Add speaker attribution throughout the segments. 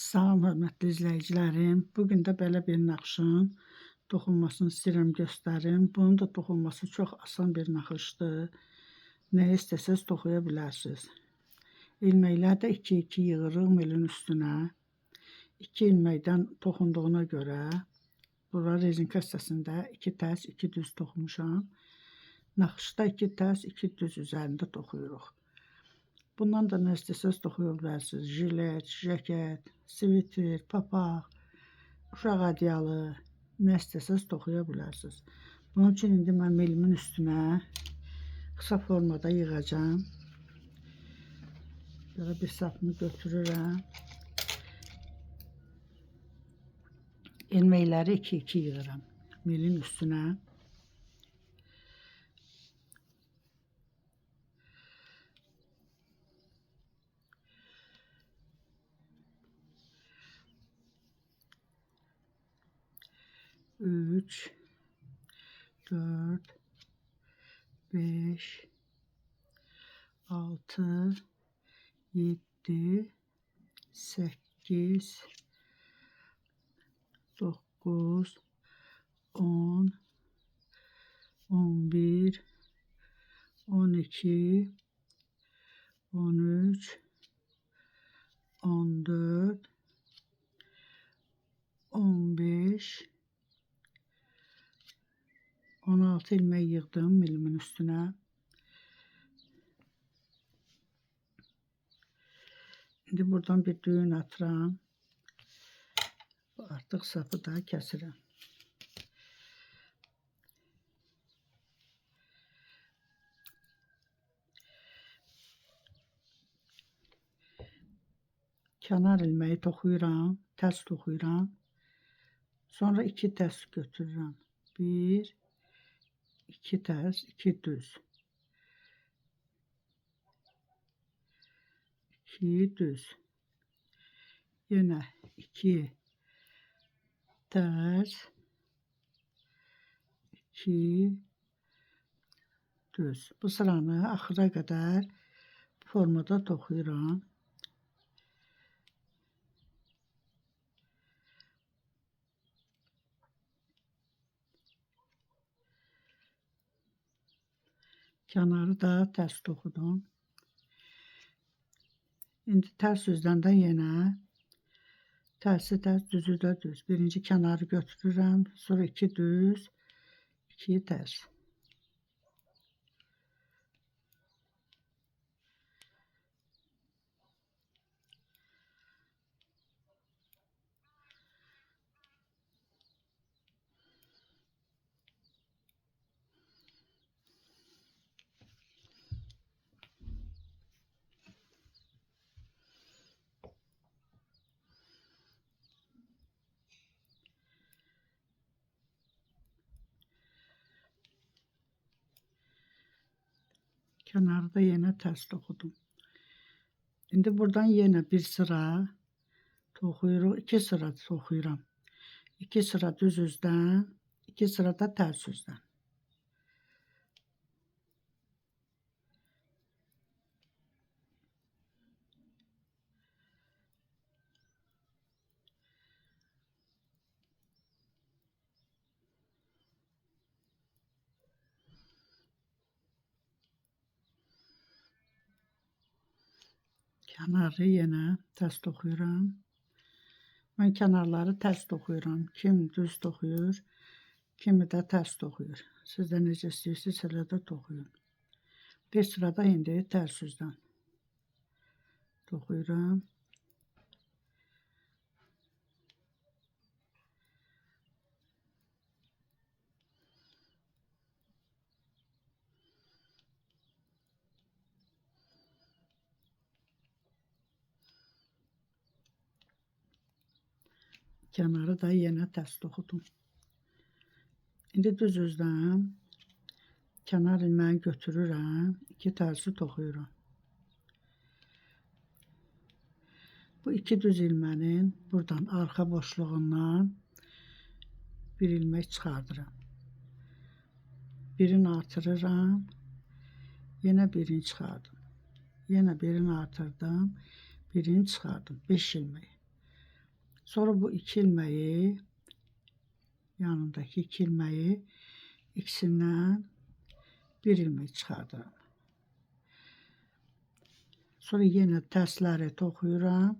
Speaker 1: Salam hörmətli izləyicilərim. Bugün də belə bir naxışın toxunmasını istəyirəm göstərim. Bunun da toxunması çox asan bir naxışdır. Nə istəsəz toxuya bilərsiniz. İlməkləri də 2-2 yığırıq milin üstünə. 2 ilməkdən toxunduğuna görə bura rezin kəstəsində 2 tərs 2 düz toxumuşam. Naxışda 2 tərs 2 düz üzərində toxuyuruq. Bundan da nə istəsəz toxuya bilərsiniz. Jilet, jaket, sviter, papaq, uşaq adyalı, nə istəsəz toxuya bilərsiniz. Bunun üçün indi mən milimin üstünə qısa formada yığacağım. Belə bir sapını götürürəm. İlməkləri 2-2 yığıram milin üstünə. Üç, 4, 5, 6, 7, 8, 9, 10, 11, 12, 13, 14, 15, 16 ilmek yığdım milimin üstüne. Şimdi buradan bir düğün atıram. Artık sapı da kəsirəm. Kənar ilmeği toxuyuram, tərs toxuyuram. Sonra 2 tərs götürürəm. 1, 2 tərs, 2 düz. 2 düz. Yenə 2 tərs, 2 düz. Bu sıranı axıra qədər formada toxuyuram. Kənarı da tərs toxudum. İndi tərs üzdən də yenə tərsi tərs, düzü də düz. Birinci kənarı götürürəm, sonra 2 düz, 2 tərs. Kənarı da yenə tərs toxudum. İndi buradan yenə bir sıra toxuyuruq, 2 sıra toxuyuram. 2 sıra düz üzdən, 2 sıra da tərs üzdən. Kənarı yenə tərs toxuyuram. Mən kənarları tərs toxuyuram. Kim düz toxuyur, kimi də tərs toxuyur. Siz də necə istəyirsiniz, elə də toxuyun. Bir sırada indi tərs üzdən toxuyuram. Kənarı da yenə tərs toxudum. İndi düz üzdən kənar ilməyi götürürəm, 2 tərsi toxuyuram. Bu 2 düz ilmənin buradan arxa boşluğundan bir ilmək çıxardıram. Birini artırıram, yenə birini çıxardım. Yenə birini artırdım, birini çıxardım. 5 ilmək. Sonra bu 2 ilmeği, yanındaki 2 ilmeği ikisinden bir ilmek çıxardıram. Sonra yenə tərsləri toxuyuram.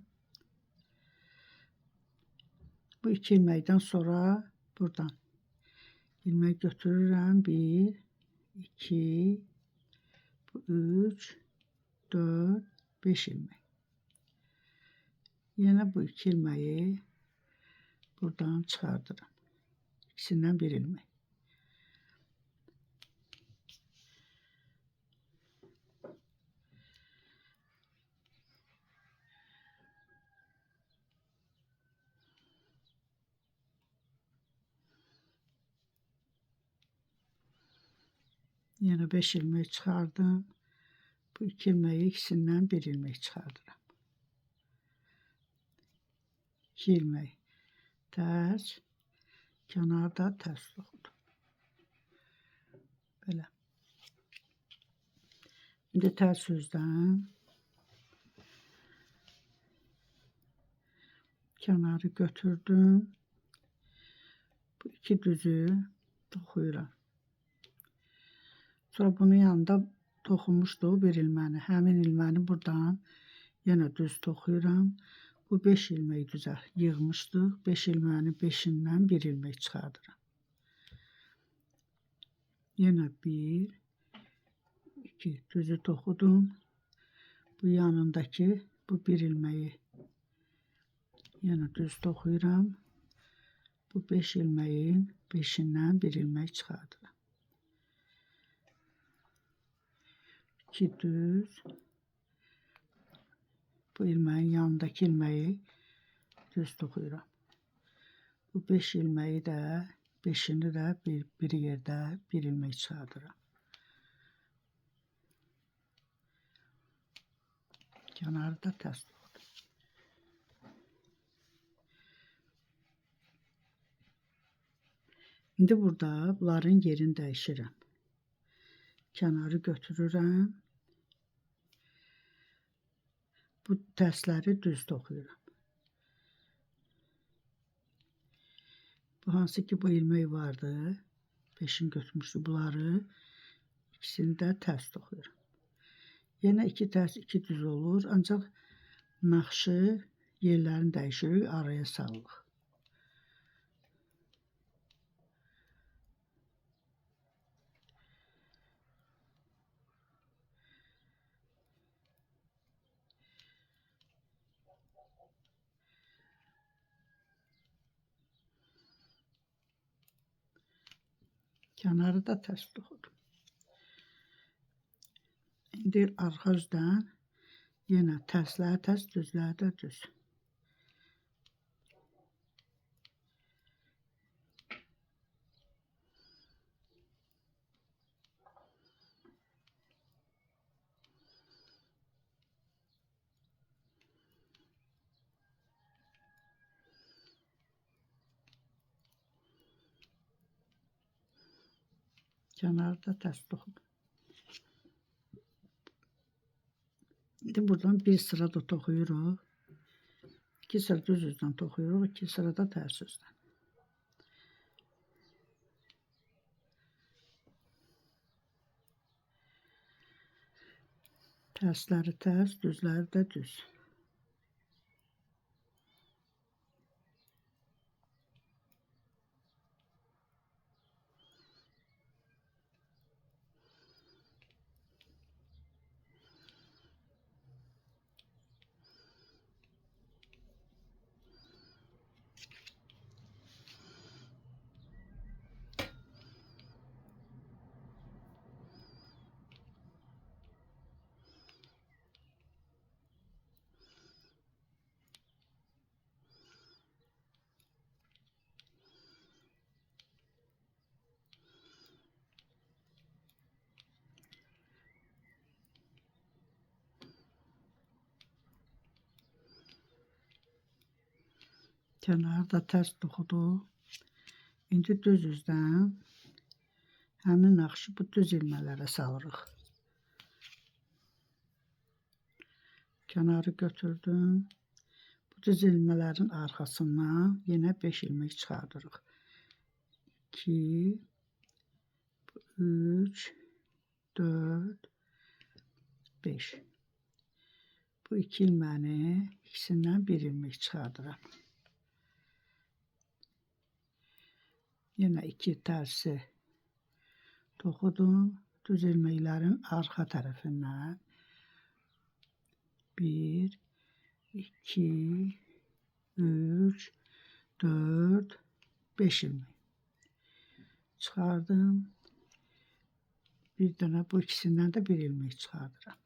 Speaker 1: Bu 2 ilməkdən sonra buradan ilmək götürürəm. 1, 2, 3, 4, 5 ilmek. Yine bu 2 ilmeği buradan çıxardıram. İkisindən bir ilmek. Yine 5 ilmek çıxardım. Bu 2 ilmeği ikisindən bir ilmek çıxardıram. 2 ilmek ters, kənarda ters toxudum. Belə. İndi ters yüzdən kənarı götürdüm. Bu 2 düzü toxuyuram. Sonra bunun yanında toxunmuşduq bir ilməni. Həmin ilməni buradan yenə düz toxuyuram. Bu 5 ilmeği düzə yığmışdıq. 5 ilmənin 5-indən bir ilmek çıxardıram. Yenə 1, 2 düzü toxudum. Bu yanındakı bu bir ilmeği yenə düz toxuyuram. Bu 5 ilmeğin 5-indən bir ilmek çıxardıram. 2 düz. Bu ilmeğin yanındaki ilmeği düz toxuyuram. Bu 5 ilmeği də 5'ini də bir yerdə bir ilmek çıxardıram. Kənarı da tərs toxudum. İndi burada bunların yerini dəyişirəm. Kənarı götürürəm. Bu tərsləri düz toxuyuram. Bu hansı ki bu ilmek vardı. 5'in götürmüşdü bunları. İkisini də tərs toxuyuram. Yenə 2 tərs 2 düz olur. Ancaq naxşı yerlərini dəyişirik, araya salırıq. Kənarı da tərs toxudum. İndi arxa üzdən yenə tərsləri tərs, düzləri də düz. Kənarı da tərs toxudum. İndi buradan bir sıra da toxuyuruq. 2 sıra düz üzdən toxuyuruq, 2 sıra da tərs üzdən. Tərsləri tərs, düzləri də düz. Kənarı da tərs toxuduq. İndi düz üzdən həmin naxşı bu düz ilmələrə salırıq. Kənarı götürdüm. Bu düz ilmələrin arxasından yenə 5 ilmək çıxardırıq. 2, 3, 4, 5. Bu 2 ilməni ikisindən 1 ilmək çıxardıram. Yenə 2 tərsi toxudum. Düz ilməklərin arxa tərəfindən 1, 2, 3, 4, 5 ilmək çıxardım. Bir dənə bu ikisindən də 1 ilmək çıxardıram.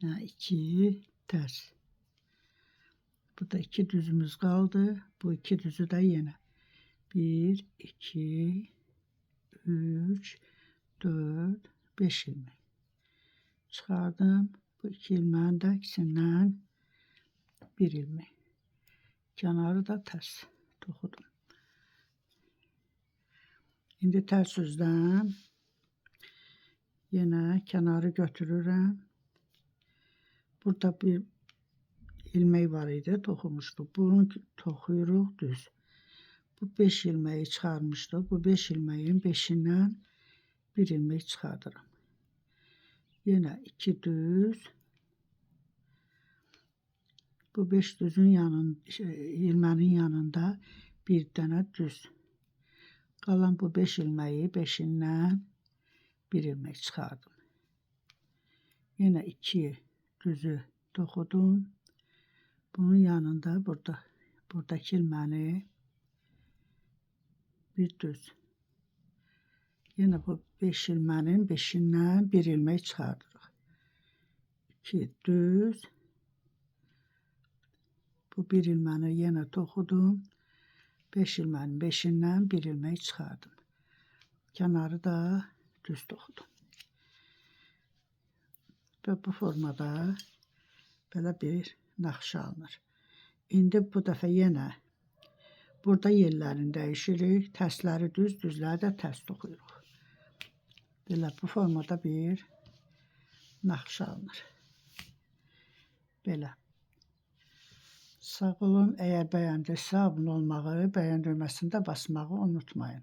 Speaker 1: Yəni 2 tərs. Bu da 2 düzümüz qaldı. Bu 2 düzü də yenə 1, 2, 3, 4, 5 ilmək çıxardım. Bu 2 ilməyin də ikisindən 1 ilmək. Kənarı da tərs toxudum. İndi tərs üzdən yenə kənarı götürürəm. Burada bir ilmək var idi, toxumuşduq. Bunu toxuyuruq düz. Bu 5 ilməyi çıxarmışdıq. Bu 5 ilməyin 5-indən 1 ilmək çıxardıram. Yenə 2 düz. Bu 5 düzün ilmənin yanında bir dənə düz. Qalan bu 5 ilməyi 5-indən 1 ilmək çıxardım. Yenə 2 düzü toxudum. Bunun yanında buradakı ilməni bir düz. Yenə bu 5 ilmənin 5-indən 1 ilmək çıxardırıq. 2 düz. Bu 1 ilməni yenə toxudum. 5 ilmənin 5-indən 1 ilmək çıxardım. Kənarı da düz toxudum. Və bu formada belə bir naxışa alınır. İndi bu dəfə yenə burada yerlərini dəyişirik. Tərsləri düz, düzləri də tərs toxuyuruq. Belə bu formada bir naxışa alınır. Belə. Sağ olun. Əgər bəyəndinizsə abunə olmağı, bəyən düyməsini də basmağı unutmayın.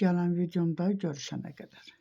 Speaker 1: Gələn videomda görüşənə qədər.